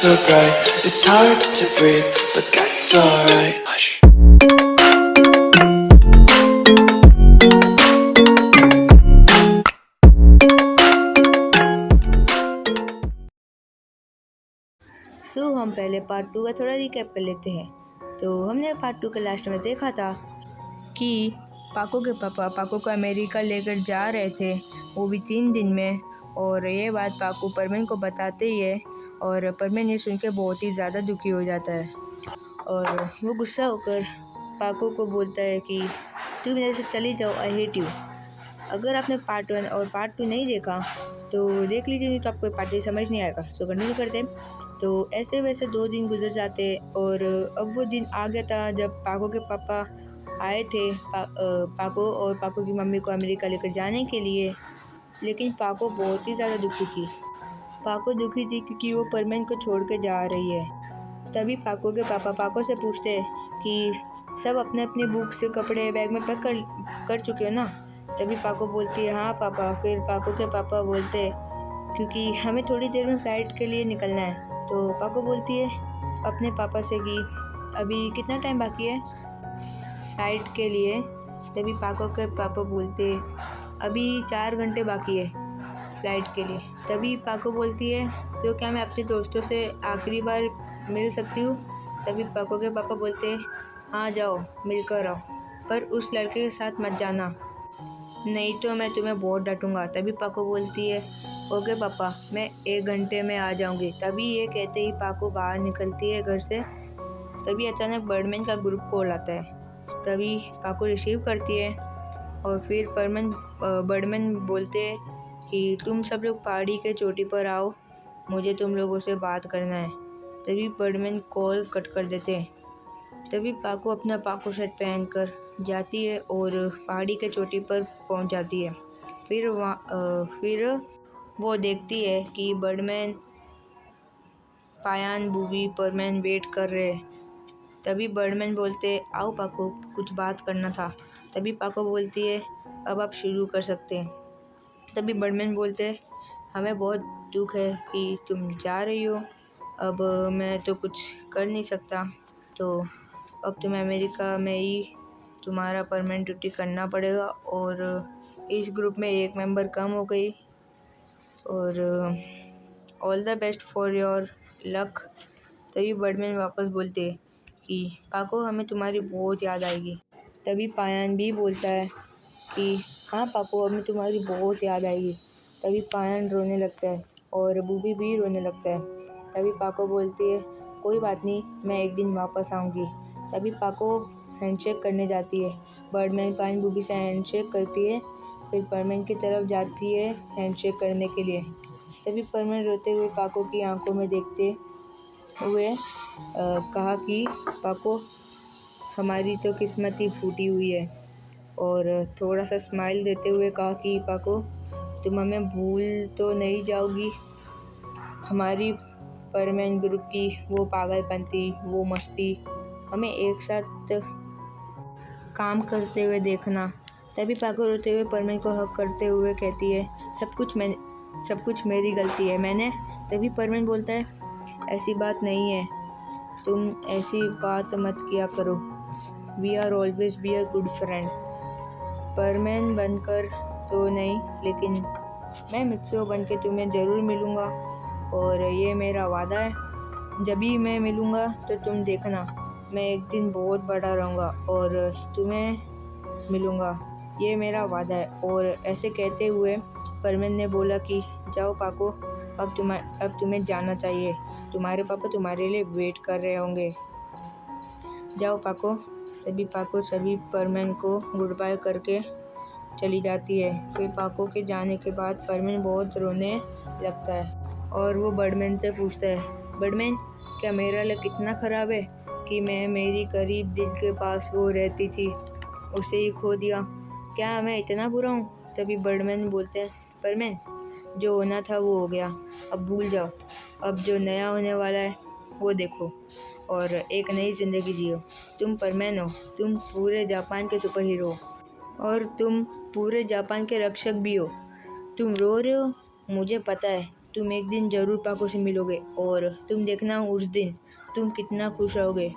so bright, it's hard to breathe, but that's alright. Hush. हम पहले part 2 का थोड़ा रिकैप कर लेते हैं। तो हमने पार्ट 2 के लास्ट में देखा था कि पाको के पापा पाको को अमेरिका लेकर जा रहे थे, वो भी 3 दिन में। और ये बात पाको परमेन को बताते ही है, और परमेन ये सुन के बहुत ही ज़्यादा दुखी हो जाता है। और वो गुस्सा होकर पाको को बोलता है कि तू मेरे से चली जाओ, आई हेट यू। अगर आपने पार्ट 1 और पार्ट 2 नहीं देखा तो देख लीजिए, नहीं तो आपको पार्ट 3 समझ नहीं आएगा। सो कंटिन्यू करते हैं। तो ऐसे वैसे 2 दिन गुजर जाते, और अब वो दिन आ गया था जब पाको के पापा आए थे पाको और पाको की मम्मी को अमेरिका लेकर जाने के लिए। लेकिन पाको बहुत ही ज़्यादा दुखी थी। पाको दुखी थी क्योंकि वो परमेन को छोड़ के जा रही है। तभी पाको के पापा पाको से पूछते हैं कि सब अपने अपने बुक्स कपड़े बैग में पैक कर चुके हो ना। तभी पाको बोलती है हाँ पापा। फिर पाको के पापा बोलते हैं क्योंकि हमें थोड़ी देर में फ़्लाइट के लिए निकलना है। तो पाको बोलती है अपने पापा से कि अभी कितना टाइम बाकी है फ़्लाइट के लिए। तभी पाको के पापा बोलते अभी 4 घंटे बाकी है फ़्लाइट के लिए। तभी पाको बोलती है तो क्या मैं अपने दोस्तों से आखिरी बार मिल सकती हूँ। तभी पाको के पापा बोलते हाँ जाओ मिलकर आओ, पर उस लड़के के साथ मत जाना, नहीं तो मैं तुम्हें बहुत डांटूंगा। तभी पाको बोलती है ओके पापा, मैं 1 घंटे में आ जाऊंगी। तभी ये कहते ही पाको बाहर निकलती है घर से। तभी अचानक बर्डमैन का ग्रुप कॉल आता है। तभी पाको रिसीव करती है, और फिर बर्डमैन बोलते हैं कि तुम सब लोग पहाड़ी के चोटी पर आओ, मुझे तुम लोगों से बात करना है। तभी बर्डमैन कॉल कट कर देते हैं। तभी पाको अपना पाको शर्ट पहनकर जाती है और पहाड़ी के चोटी पर पहुंच जाती है। फिर वो देखती है कि बर्डमैन, पायान, बूबी, परमैन वेट कर रहे हैं। तभी बर्डमैन बोलते आओ पाको, कुछ बात करना था। तभी पाको बोलती है अब आप शुरू कर सकते हैं। तभी बर्डमैन बोलते हमें बहुत दुख है कि तुम जा रही हो, अब मैं तो कुछ कर नहीं सकता, तो अब तुम्हें अमेरिका में ही तुम्हारा परमानेंट ड्यूटी करना पड़ेगा। और इस ग्रुप में एक मेंबर कम हो गई, और all the best for your luck. तभी बर्डमैन वापस बोलते कि पाको हमें तुम्हारी बहुत याद आएगी। तभी पायान भी बोलता है कि हाँ पाको, हमें तुम्हारी बहुत याद आएगी। तभी पायान रोने लगता है और बूबी भी रोने लगता है। तभी पाको बोलती है कोई बात नहीं, मैं एक दिन वापस आऊँगी। तभी पाको हैंडशेक करने जाती है। बर्डमैन पायान बूबी से हैंडशेक करती है, फिर परमैन की तरफ जाती है हैंडशेक करने के लिए। तभी परमैन रोते हुए पाको की आंखों में देखते हुए कहा कि पाको, हमारी तो किस्मत ही फूटी हुई है। और थोड़ा सा स्माइल देते हुए कहा कि पाको, तुम हमें भूल तो नहीं जाओगी। हमारी परमैन ग्रुप की वो पागलपंती, वो मस्ती, हमें एक साथ काम करते हुए देखना। तभी पाको रोते हुए परमैन को हक करते हुए कहती है सब कुछ मेरी गलती है, मैंने। तभी परमैन बोलता है ऐसी बात नहीं है, तुम ऐसी बात मत किया करो, we are always be a good friend. परमैन बनकर तो नहीं, लेकिन मैं मित्सो बन के तुम्हें ज़रूर मिलूँगा, और ये मेरा वादा है। जब भी मैं मिलूँगा तो तुम देखना, मैं एक दिन बहुत बड़ा रहूँगा और तुम्हें मिलूँगा, ये मेरा वादा है। और ऐसे कहते हुए परमैन ने बोला कि जाओ पाको, अब तुम्हें जाना चाहिए, तुम्हारे पापा तुम्हारे लिए वेट कर रहे होंगे, जाओ पाको। तभी पाको सभी परमैन को गुड बाय करके चली जाती है। फिर पाको के जाने के बाद परमैन बहुत रोने लगता है, और वो बर्डमैन से पूछता है बर्डमैन, क्या मेरा लक इतना ख़राब है कि मैं मेरी करीब दिल के पास वो रहती थी उसे ही खो दिया, क्या मैं इतना बुरा हूँ। तभी बर्डमैन बोलते हैं परमैन, जो होना था वो हो गया, अब भूल जाओ, अब जो नया होने वाला है वो देखो और एक नई ज़िंदगी जियो। तुम परमैन हो, तुम पूरे जापान के सुपर हीरो हो, और तुम पूरे जापान के रक्षक भी हो। तुम रो रहे हो, मुझे पता है, तुम एक दिन ज़रूर पाको से मिलोगे और तुम देखना उस दिन तुम कितना खुश रहोगे।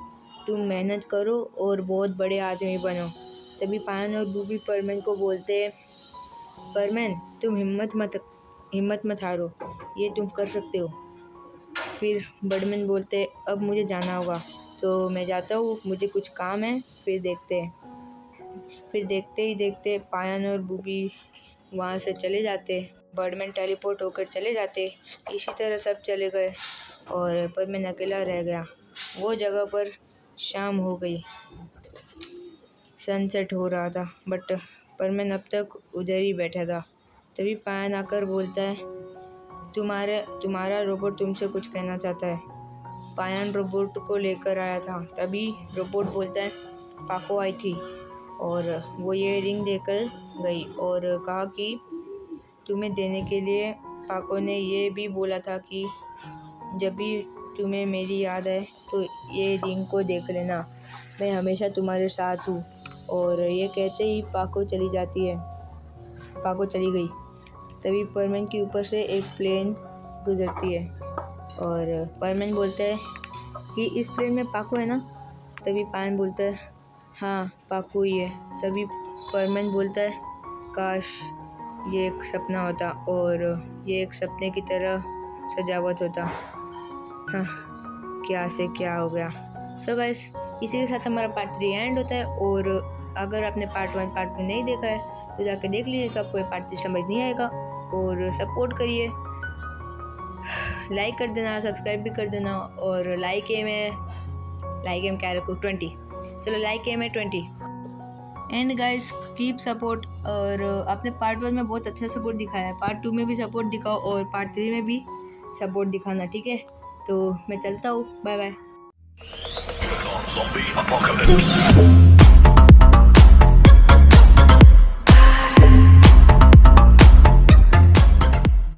तुम मेहनत करो और बहुत बड़े आदमी बनो। तभी पायन और बूबी परमैन को बोलते हैं, परमैन तुम हिम्मत मत हारो, ये तुम कर सकते हो। फिर बर्डमैन बोलते अब मुझे जाना होगा, तो मैं जाता हूँ, मुझे कुछ काम है, फिर देखते हैं। फिर देखते ही देखते पायन और बूबी वहाँ से चले जाते। बर्डमैन टेलीपोर्ट होकर चले जाते। इसी तरह सब चले गए और परमैन अकेला रह गया। वो जगह पर शाम हो गई, सनसेट हो रहा था, बट परमैन अब तक उधर ही बैठा था। तभी पायन आकर बोलता है, तुम्हारा रोबोट तुमसे कुछ कहना चाहता है। पायन रोबोट को लेकर आया था। तभी रोबोट बोलता है, पाको आई थी और वो ये रिंग देकर गई और कहा कि तुम्हें देने के लिए। पाको ने ये भी बोला था कि जब भी तुम्हें मेरी याद आए तो ये रिंग को देख लेना, मैं हमेशा तुम्हारे साथ हूँ। और ये कहते ही पाको चली गई। तभी परमैन के ऊपर से एक प्लेन गुजरती है और परमैन बोलता है कि इस प्लेन में पाको है ना। तभी पायन बोलता है, हाँ पाको ही है। तभी परमैन बोलता है, काश ये एक सपना होता और ये एक सपने की तरह सजावट होता। हाँ, क्या से क्या हो गया। सो गाइस, इसी के साथ हमारा पार्ट 3 एंड होता है। और अगर आपने पार्ट 1 पार्ट 2 नहीं देखा है तो जाके देख लीजिएगा, आपको पार्ट 3 समझ नहीं आएगा। और सपोर्ट करिए, लाइक कर देना, सब्सक्राइब भी कर देना। और लाइक एम क्या रखूँ 20, चलो लाइक एम है 20। And guys keep support. और आपने पार्ट 1 में बहुत अच्छा सपोर्ट दिखाया है, पार्ट 2 में भी सपोर्ट दिखाओ और पार्ट 3 में भी सपोर्ट दिखाना, ठीक है। तो मैं चलता हूँ, बाय बाय। Zombie apocalypse.